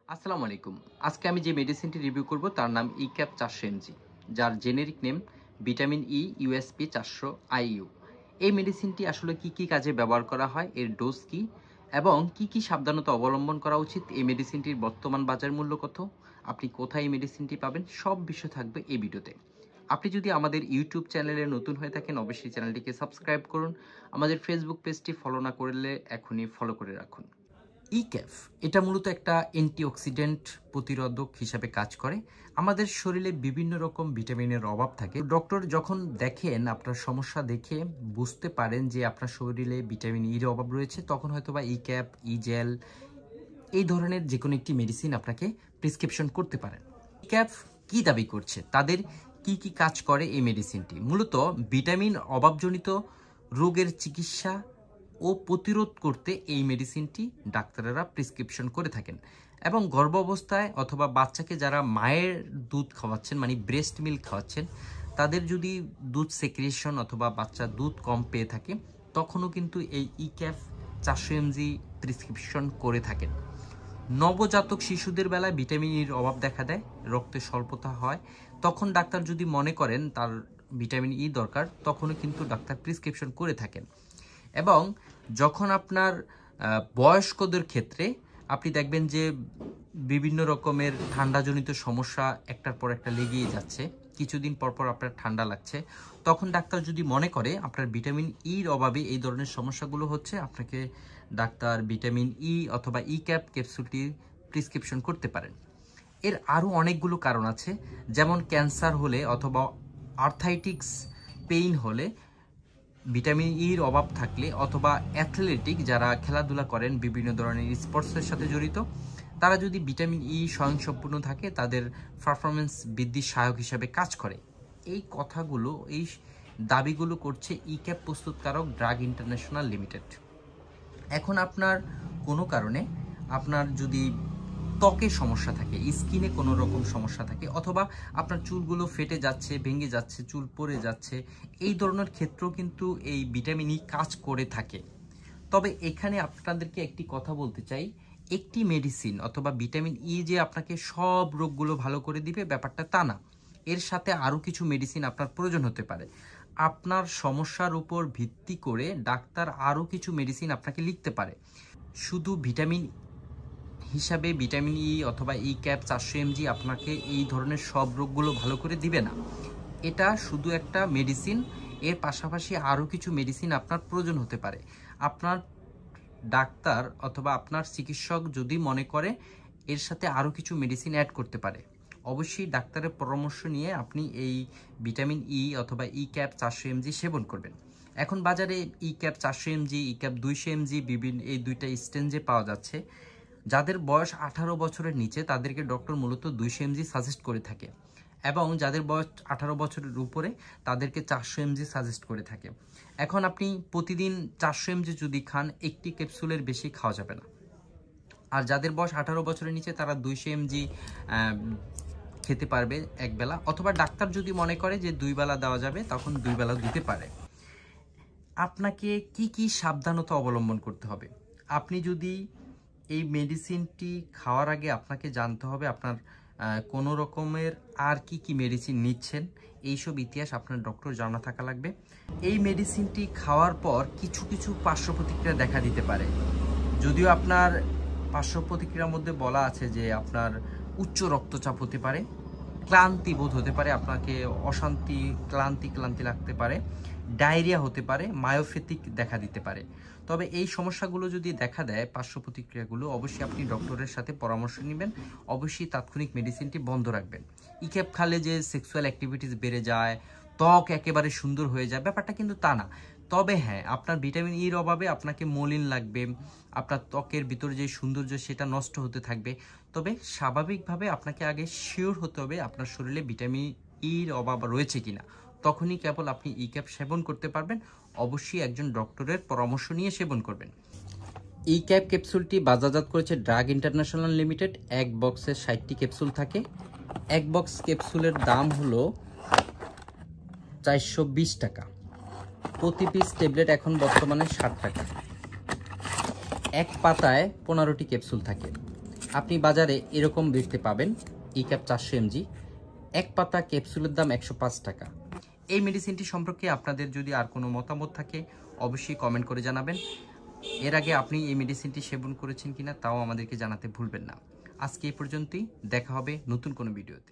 আসসালামু আলাইকুম। আজকে আমি যে মেডিসিনটি রিভিউ করব তার নাম ইক্যাপ 400 mg, যার generic name vitamin E USP 400 IU. এই মেডিসিনটি আসলে কি কি কাজে ব্যবহার করা হয়, এর ডোজ কি এবং কি কি সাবধানতা অবলম্বন করা উচিত, এই মেডিসিনটির বর্তমান বাজার মূল্য কত, আপনি কোথায় এই মেডিসিনটি পাবেন, সব বিষয় থাকবে এই ভিডিওতে। আপনি যদি আমাদের ইউটিউব চ্যানেলে নতুন হয়ে থাকেন অবশ্যই চ্যানেলটিকে সাবস্ক্রাইব করুন। আমাদের ফেসবুক পেজটি ফলো না করলে এখনই ফলো করে রাখুন। ইক্যাফ এটা মূলত একটা অ্যান্টিঅক্সিডেন্ট প্রতিরোধক হিসাবে কাজ করে। আমাদের শরীরে বিভিন্ন রকম ভিটামিনের অভাব থাকে। ডক্টর যখন দেখেন আপনার সমস্যা দেখে বুঝতে পারেন যে আপনার শরীরে ভিটামিন ইর অভাব রয়েছে, তখন হয়তো বা ইক্যাপ, ইজেল এই ধরনের যে কোনো একটি মেডিসিন আপনাকে প্রেসক্রিপশন করতে পারেন। ইক্যাফ কি দাবি করছে, তাদের কি কি কাজ করে এই মেডিসিনটি? মূলত ভিটামিন অভাবজনিত রোগের চিকিৎসা ও প্রতিরোধ করতে এই মেডিসিনটি ডাক্তারেরা প্রেসক্রিপশন করে থাকেন। এবং গর্ভাবস্থায় অথবা বাচ্চাকে যারা মায়ের দুধ খাওয়াচ্ছেন, মানে ব্রেস্ট মিল্ক খাওয়াচ্ছেন, তাদের যদি দুধ সেক্রেশন অথবা বাচ্চা দুধ কম পেয়ে থাকে, তখনও কিন্তু এই ইক্যাফ 400 mg প্রেসক্রিপশন করে থাকেন। নবজাতক শিশুদের বেলায় ভিটামিন ইর অভাব দেখা দেয়, রক্তে স্বল্পতা হয়, তখন ডাক্তার যদি মনে করেন তার ভিটামিন ই দরকার, তখনও কিন্তু ডাক্তার প্রেসক্রিপশন করে থাকেন। এবং যখন আপনার বয়স্কদের ক্ষেত্রে আপনি দেখবেন যে বিভিন্ন রকমের ঠান্ডাজনিত সমস্যা একটার পর একটা লেগেই যাচ্ছে, কিছুদিন পর পর আপনার ঠান্ডা লাগছে, তখন ডাক্তার যদি মনে করে আপনার ভিটামিন ইর অভাবে এই ধরনের সমস্যাগুলো হচ্ছে, আপনাকে ডাক্তার ভিটামিন ই অথবা ই ক্যাপ ক্যাপসুলটি প্রেসক্রিপশন করতে পারেন। এর আরও অনেকগুলো কারণ আছে, যেমন ক্যান্সার হলে অথবা আর্থাইটিক্স পেইন হলে, ভিটামিন ইর অভাব থাকলে, অথবা অ্যাথলেটিক যারা খেলাধুলা করেন, বিভিন্ন ধরনের স্পোর্টসের সাথে জড়িত, তারা যদি ভিটামিন ই স্বয়ংসম্পূর্ণ থাকে, তাদের পারফরমেন্স বৃদ্ধির সহায়ক হিসাবে কাজ করে। এই কথাগুলো, এই দাবিগুলো করছে ইক্যাপ প্রস্তুতকারক ড্রাগ ইন্টারন্যাশনাল লিমিটেড। এখন আপনার কোনো কারণে আপনার যদি ত্বকের সমস্যা থাকে, স্কিনে কোনো রকম সমস্যা থাকে, অথবা আপনার চুলগুলো ফেটে যাচ্ছে, ভেঙে যাচ্ছে, চুল পড়ে যাচ্ছে, এই ধরনের ক্ষেত্রেও কিন্তু এই ভিটামিন ই কাজ করে থাকে। তবে এখানে আপনাদেরকে একটি কথা বলতে চাই, একটি মেডিসিন অথবা ভিটামিন ই যে আপনাকে সব রোগগুলো ভালো করে দিবে ব্যাপারটা তা না। এর সাথে আরও কিছু মেডিসিন আপনার প্রয়োজন হতে পারে। আপনার সমস্যার উপর ভিত্তি করে ডাক্তার আরও কিছু মেডিসিন আপনাকে লিখতে পারে। শুধু ভিটামিন হিসাবে ভিটামিন ই অথবা ই ক্যাপ 400 mg আপনাকে এই ধরনের সব রোগগুলো ভালো করে দিবে না। এটা শুধু একটা মেডিসিন, এর পাশাপাশি আরও কিছু মেডিসিন আপনার প্রয়োজন হতে পারে। আপনার ডাক্তার অথবা আপনার চিকিৎসক যদি মনে করে এর সাথে আরও কিছু মেডিসিন অ্যাড করতে পারে, অবশ্যই ডাক্তারের পরামর্শ নিয়ে আপনি এই ভিটামিন ই অথবা ই ক্যাপ 400 mg সেবন করবেন। এখন বাজারে E cap 400 mg, E cap 200 mg বিভিন্ন এই দুইটা স্ট্রেঞ্জে পাওয়া যাচ্ছে। যাদের বয়স 18 বছরের নিচে তাদেরকে ডক্টর মূলত 200 mg সাজেস্ট করে থাকে, এবং যাদের বয়স 18 বছরের উপরে তাদেরকে 400 mg সাজেস্ট করে থাকে। এখন আপনি প্রতিদিন 400 mg যদি খান, একটি ক্যাপসুলের বেশি খাওয়া যাবে না। আর যাদের বয়স 18 বছরের নিচে তারা 200 mg খেতে পারবে একবেলা, অথবা ডাক্তার যদি মনে করে যে 2 বেলা দেওয়া যাবে, তখন 2 বেলা দিতে পারে। আপনাকে কি কি সাবধানতা অবলম্বন করতে হবে? আপনি যদি এই মেডিসিনটি খাওয়ার আগে আপনাকে জানতে হবে আপনার কোনো রকমের আর কি কি মেডিসিন নিচ্ছেন, এইসব ইতিহাস আপনার ডক্টর জানা থাকা লাগবে। এই মেডিসিনটি খাওয়ার পর কিছু কিছু পার্শ্ব প্রতিক্রিয়া দেখা দিতে পারে। যদিও আপনার পার্শ্ব প্রতিক্রিয়ার মধ্যে বলা আছে যে আপনার উচ্চ রক্তচাপ হতে পারে, ক্লান্তি বোধ হতে পারে, আপনাকে অশান্তি, ক্লান্তি লাগতে পারে, ডায়রিয়া হতে পারে, মায়োপ্যাথিক দেখা দিতে পারে। তবে এই সমস্যাগুলো যদি দেখা দেয়, পার্শ্ব প্রতিক্রিয়াগুলো, অবশ্যই আপনি ডক্টরের সাথে পরামর্শ নেবেন, অবশ্যই তাৎক্ষণিক মেডিসিনটি বন্ধ রাখবেন। ইক্যাপ খালে যে সেক্সুয়াল অ্যাক্টিভিটিস বেড়ে যায়, ত্বক একেবারে সুন্দর হয়ে যায়, ব্যাপারটা কিন্তু তা না। তবে হ্যাঁ, আপনার ভিটামিন ইর অভাবে আপনাকে মলিন লাগবে, আপনার ত্বকের ভিতরে যে সৌন্দর্য সেটা নষ্ট হতে থাকবে। তবে স্বাভাবিকভাবে আপনাকে আগে শিওর হতে হবে আপনার শরীরে ভিটামিন ইর অভাব রয়েছে কিনা, তখনই কেবল আপনি ই ক্যাপ সেবন করতে পারবেন। অবশ্যই একজন ডক্টরের পরামর্শ নিয়ে সেবন করবেন। ই ক্যাপ ক্যাপসুলটি বাজারজাত করেছে ড্রাগ ইন্টারন্যাশনাল লিমিটেড। এক বক্সে 60টি ক্যাপসুল থাকে। এক বক্স ক্যাপসুলের দাম হলো 420 টাকা। প্রতি পিস ট্যাবলেট এখন বর্তমানে 60 টাকা। এক পাতায় 15টি ক্যাপসুল থাকে। আপনি বাজারে এরকম দেখতে পাবেন ই ক্যাপ 400 mg, এক পাতা ক্যাপসুলের দাম 105 টাকা। এই মেডিসিনটি সম্পর্কে আপনাদের যদি আর কোনো মতামত থাকে অবশ্যই কমেন্ট করে জানাবেন। এর আগে আপনি এই মেডিসিনটি সেবন করেছেন কিনা তাও আমাদেরকে জানাতে ভুলবেন না। আজকে এই পর্যন্তই, দেখা হবে নতুন কোনো ভিডিওতে।